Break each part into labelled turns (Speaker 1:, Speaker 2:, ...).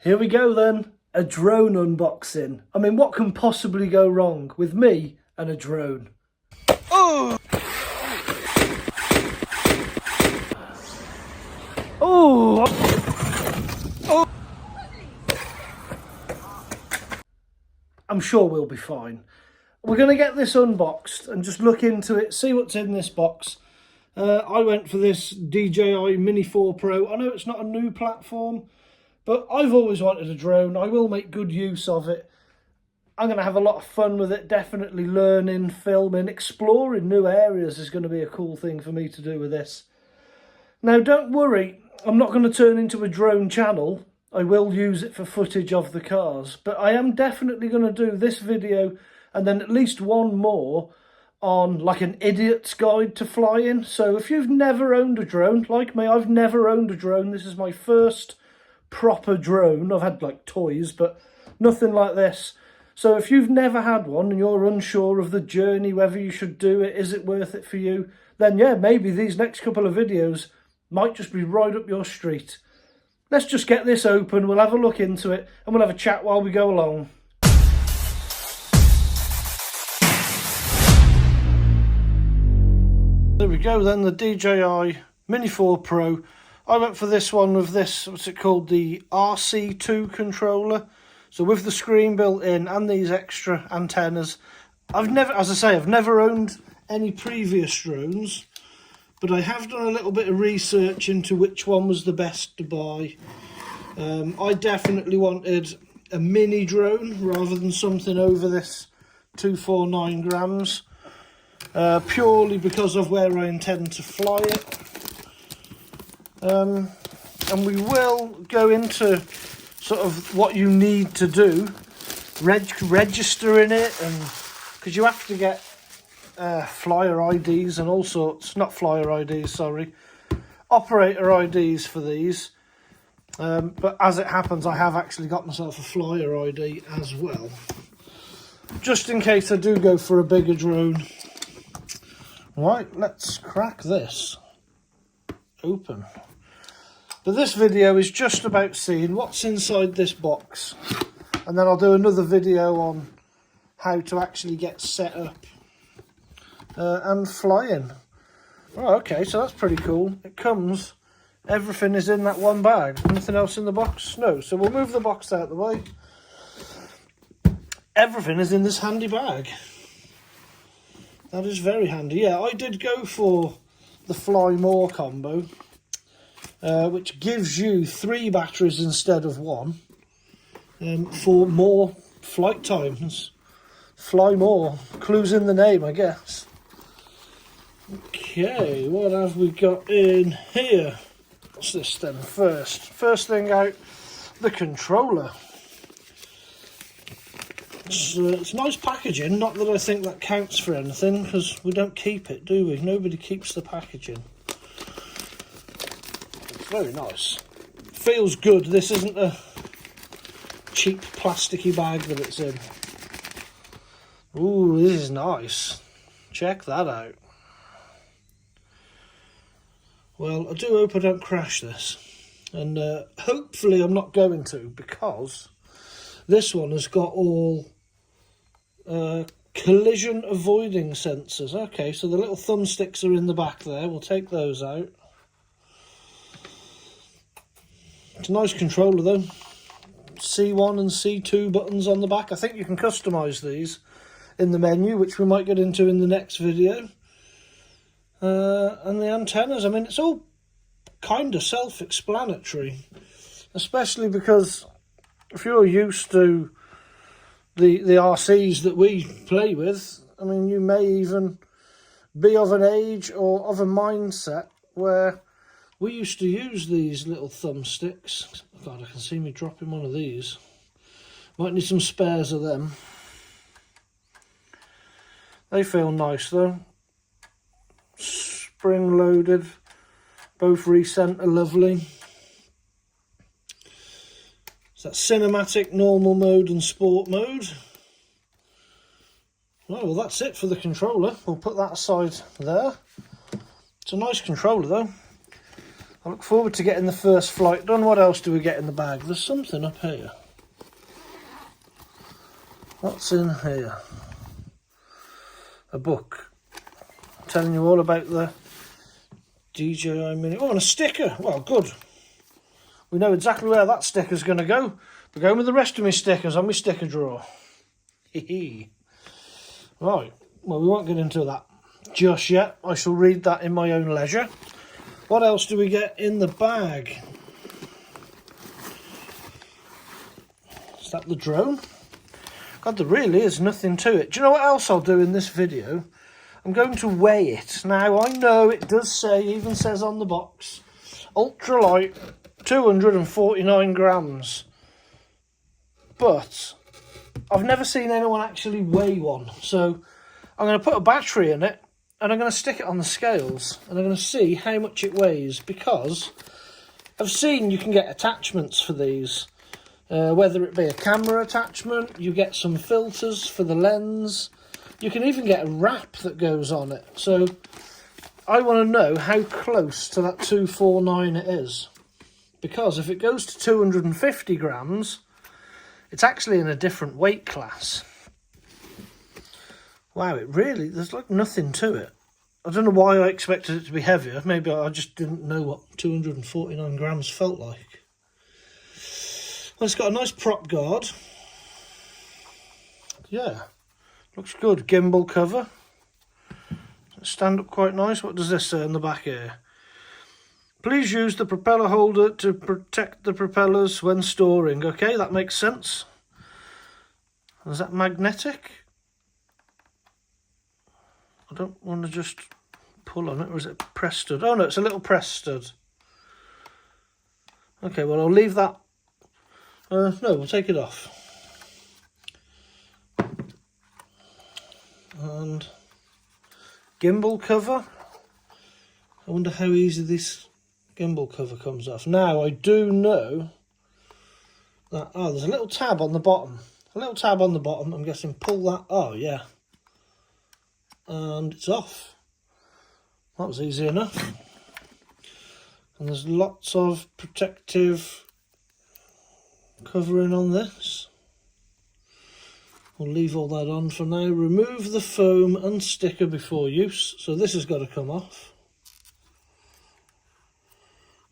Speaker 1: Here we go then, a drone unboxing. I mean, what can possibly go wrong with me and a drone? Oh! Oh! Oh! I'm sure we'll be fine. We're going to get this unboxed and just look into it, see what's in this box. I went for this DJI Mini 4 Pro. I know it's not a new platform, but I've always wanted a drone. I will make good use of it. I'm going to have a lot of fun with it, definitely learning, filming, exploring new areas is going to be a cool thing for me to do with this. Now, don't worry, I'm not going to turn into a drone channel. I will use it for footage of the cars, but I am definitely going to do this video and then at least one more on like an idiot's guide to flying. So if you've never owned a drone, like me, I've never owned a drone. This is my first proper drone. I've had like toys, but nothing like this. So if you've never had one and you're unsure of the journey, whether you should do it, is it worth it for you, then yeah, maybe these next couple of videos might just be right up your street. Let's just get this open, we'll have a look into it, and we'll have a chat while we go along. There we go then, the DJI Mini 4 Pro. I went for this one with this, what's it called, the RC2 controller. So with the screen built in and these extra antennas. I've never owned any previous drones, but I have done a little bit of research into which one was the best to buy. I definitely wanted a mini drone rather than something over this 249 grams, purely because of where I intend to fly it. And we will go into sort of what you need to do, registering it, and because you have to get flyer IDs and all sorts, not flyer IDs, sorry, operator IDs for these. But as it happens, I have actually got myself a flyer ID as well, just in case I do go for a bigger drone. Right, let's crack this open. But this video is just about seeing what's inside this box, and then I'll do another video on how to actually get set up and flying. Oh, okay, so that's pretty cool. It comes, everything is in that one bag. Nothing else in the box? No. So we'll move the box out of the way. Everything is in this handy bag. That is very handy. Yeah, I did go for the Fly More combo, which gives you 3 batteries instead of 1, for more flight times. Fly more. Clues in the name, I guess. Okay, what have we got in here? What's this then first? First thing out, the controller. It's nice packaging, not that I think that counts for anything, because we don't keep it, do we? Nobody keeps the packaging. It's very nice. Feels good. This isn't a cheap plasticky bag that it's in. Ooh, this is nice. Check that out. Well, I do hope I don't crash this. And hopefully I'm not going to, because this one has got all collision avoiding sensors. Okay, so the little thumbsticks are in the back there. We'll take those out. It's a nice controller though. C1 and C2 buttons on the back. I think you can customise these in the menu, which we might get into in the next video. And the antennas, I mean, it's all kind of self-explanatory, especially because if you're used to the RCs that we play with, I mean, you may even be of an age or of a mindset where we used to use these little thumbsticks. God, I can see me dropping one of these. Might need some spares of them. They feel nice though. Spring loaded. Both recent are lovely. So that's cinematic, normal mode and sport mode. Oh, well, that's it for the controller. We'll put that aside there. It's a nice controller though. I look forward to getting the first flight done. What else do we get in the bag? There's something up here. What's in here? A book telling you all about the DJI Mini. Oh, and a sticker. Well, good. We know exactly where that sticker's going to go. We're going with the rest of my stickers on my sticker drawer. Hee. Right. Well, we won't get into that just yet. I shall read that in my own leisure. What else do we get in the bag? Is that the drone? God, there really is nothing to it. Do you know what else I'll do in this video? I'm going to weigh it. Now, I know it does say, even says on the box, ultralight, 249 grams. But I've never seen anyone actually weigh one. So I'm going to put a battery in it and I'm going to stick it on the scales and I'm going to see how much it weighs, because I've seen you can get attachments for these. Whether it be a camera attachment, you get some filters for the lens. You can even get a wrap that goes on it. So I want to know how close to that 249 it is. Because if it goes to 250 grams, it's actually in a different weight class. Wow, there's like nothing to it. I don't know why I expected it to be heavier. Maybe I just didn't know what 249 grams felt like. Well, it's got a nice prop guard. Yeah, looks good. Gimbal cover. Stand up quite nice. What does this say on the back here? Please use the propeller holder to protect the propellers when storing. Okay, that makes sense. Is that magnetic? I don't want to just pull on it, or is it press stud? Oh no, it's a little press stud. Okay, well I'll leave that. No, we'll take it off. And gimbal cover. I wonder how easy this gimbal cover comes off. Now, I do know that, there's a little tab on the bottom. A little tab on the bottom, I'm guessing pull that, oh yeah. And it's off. That was easy enough. And there's lots of protective covering on this. We'll leave all that on for now. Remove the foam and sticker before use. So this has got to come off.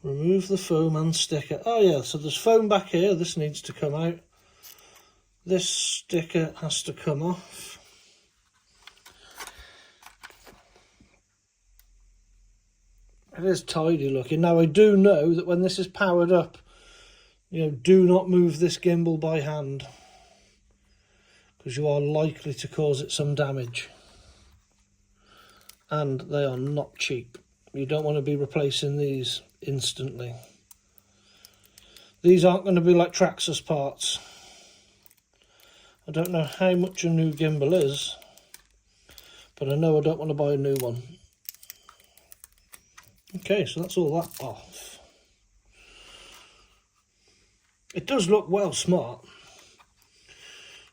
Speaker 1: Remove the foam and sticker. Oh yeah, so there's foam back here. This needs to come out. This sticker has to come off. It is tidy looking. Now I do know that when this is powered up, do not move this gimbal by hand, because you are likely to cause it some damage. And they are not cheap. You don't want to be replacing these instantly. These aren't going to be like Traxxas parts. I don't know how much a new gimbal is, but I know I don't want to buy a new one. Okay, so that's all that off. It does look well smart.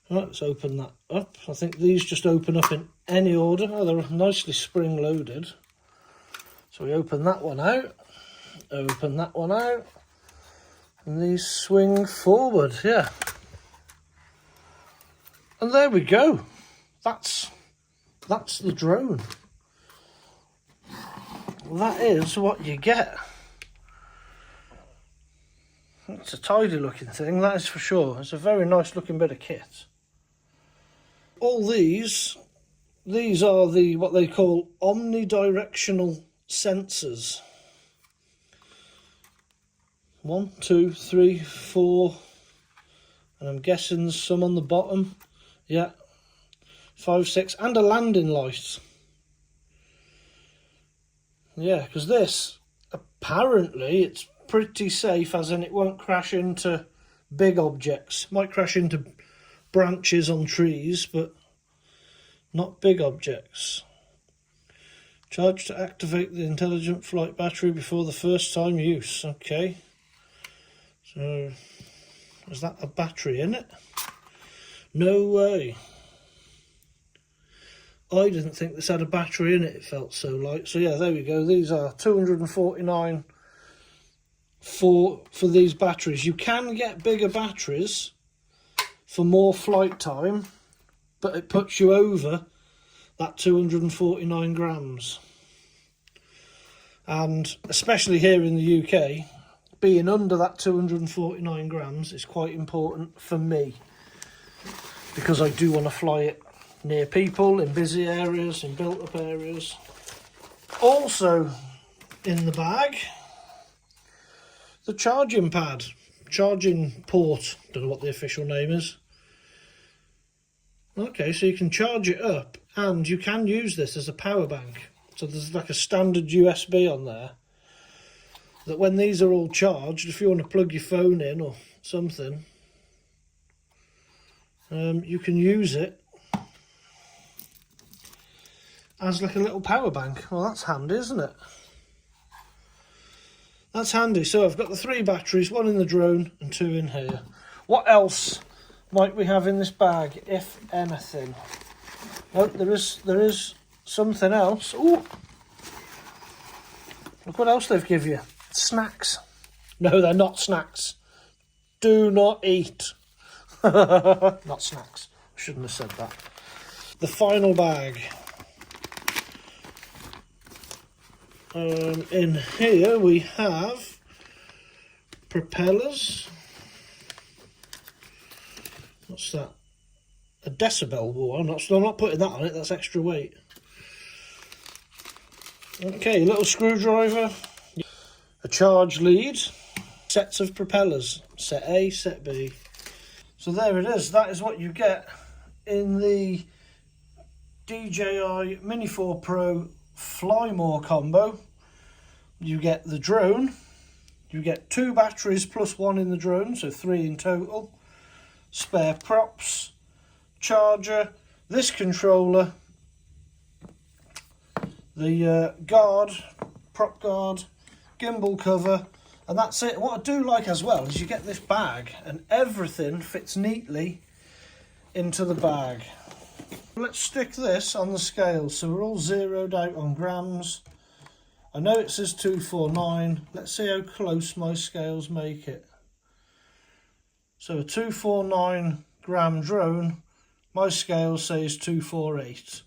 Speaker 1: Right, let's open that up. I think these just open up in any order. Oh, they're nicely spring loaded. So we open that one out, open that one out, and these swing forward, yeah. And there we go. That's the drone. That is what you get. It's a tidy looking thing, that is for sure. It's a very nice looking bit of kit. All these are what they call omnidirectional sensors. 1, 2, 3, 4, and I'm guessing there's some on the bottom. Yeah, 5, 6, and a landing light. Yeah, because this, apparently, it's pretty safe, as in it won't crash into big objects. Might crash into branches on trees, but not big objects. Charge to activate the intelligent flight battery before the first time use. Okay. So, is that a battery in it? No way. I didn't think this had a battery in it, it felt so light. So yeah, there we go. These are 249 for these batteries. You can get bigger batteries for more flight time, but it puts you over that 249 grams. And especially here in the UK, being under that 249 grams is quite important for me, because I do want to fly it near people, in busy areas, in built up areas. Also in the bag, the charging pad, charging port, don't know what the official name is. Okay, so you can charge it up, and you can use this as a power bank. So there's like a standard USB on there, that when these are all charged, if you want to plug your phone in or something, you can use it as like a little power bank. Well, that's handy, isn't it? That's handy. So I've got the 3 batteries, 1 in the drone and 2 in here. What else might we have in this bag, if anything? Oh, there is something else. Ooh! Look what else they've given you. Snacks. No, they're not snacks. Do not eat. Not snacks. I shouldn't have said that. The final bag. In here we have propellers. What's that? A decibel. Oh, I'm not putting that on it. That's extra weight. Okay, little screwdriver. A charge lead. Sets of propellers. Set A, set B. So there it is. That is what you get in the DJI Mini 4 Pro Fly More combo. You get the drone, you get 2 batteries plus 1 in the drone, so 3 in total, spare props, charger, this controller, the prop guard, gimbal cover, and that's it. What I do like as well is you get this bag and everything fits neatly into the bag. Let's stick this on the scale so we're all zeroed out on grams. I know it says 249. Let's see how close my scales make it. So a 249 gram drone, my scale says 248.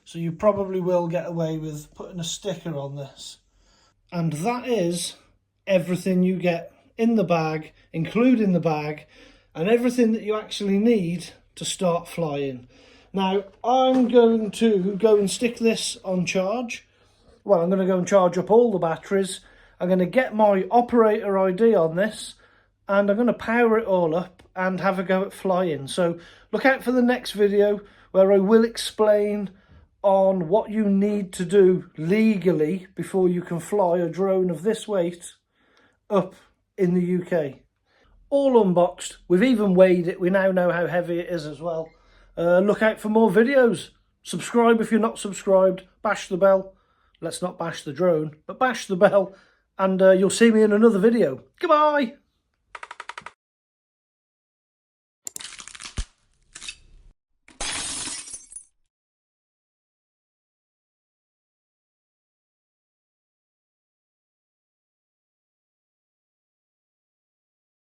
Speaker 1: So you probably will get away with putting a sticker on this. And that is everything you get in the bag, including the bag, and everything that you actually need to start flying. Now, I'm going to go and stick this on charge. Well, I'm going to go and charge up all the batteries. I'm going to get my operator ID on this, and I'm going to power it all up and have a go at flying. So look out for the next video where I will explain on what you need to do legally before you can fly a drone of this weight up in the UK. All unboxed. We've even weighed it. We now know how heavy it is as well. Look out for more videos. Subscribe if you're not subscribed. Bash the bell. Let's not bash the drone, but bash the bell, and you'll see me in another video. Goodbye!